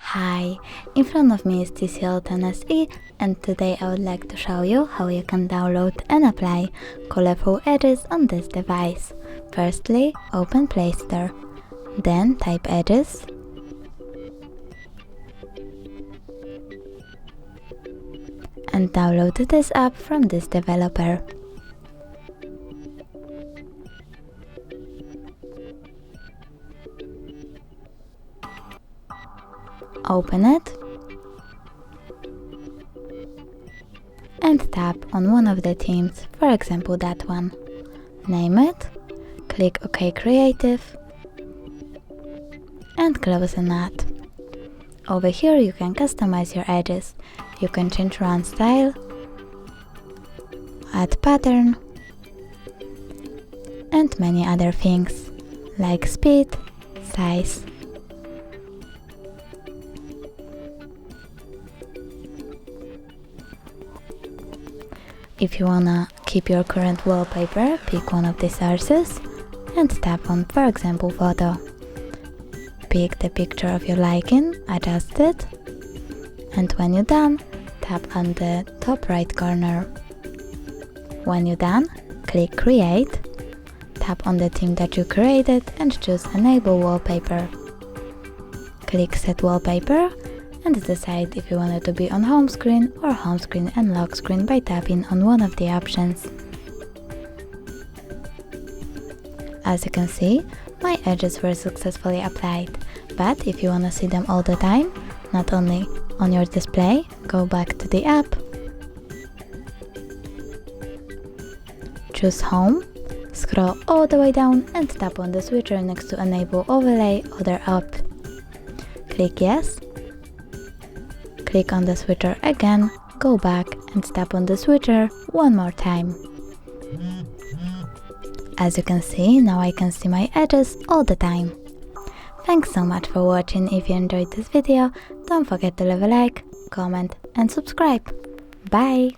Hi, in front of me is TCL 10SE, and today I would like to show you how you can download and apply colorful edges on this device. Firstly, open Play Store, then type edges, and download this app from this developer. Open it and tap on one of the themes, for example that one. Name it, click OK Creative and close an ad. Over here you can customize your edges. You can change run style, add pattern and many other things like speed, size. If you wanna keep your current wallpaper, pick one of the sources and tap on, for example, photo. Pick the picture of your liking, adjust it, and when you're done, tap on the top right corner. When you're done, click Create, tap on the theme that you created and choose Enable Wallpaper. Click Set Wallpaper and decide if you want it to be on home screen or home screen and lock screen by tapping on one of the options. As you can see, my edges were successfully applied, but if you want to see them all the time, not only on your display, go back to the app, choose Home, scroll all the way down and tap on the switcher next to Enable Overlay Other App. Click Yes. Click on the switcher again, go back and tap on the switcher one more time. As you can see, now I can see my edges all the time. Thanks so much for watching. If you enjoyed this video, don't forget to leave a like, comment and subscribe. Bye!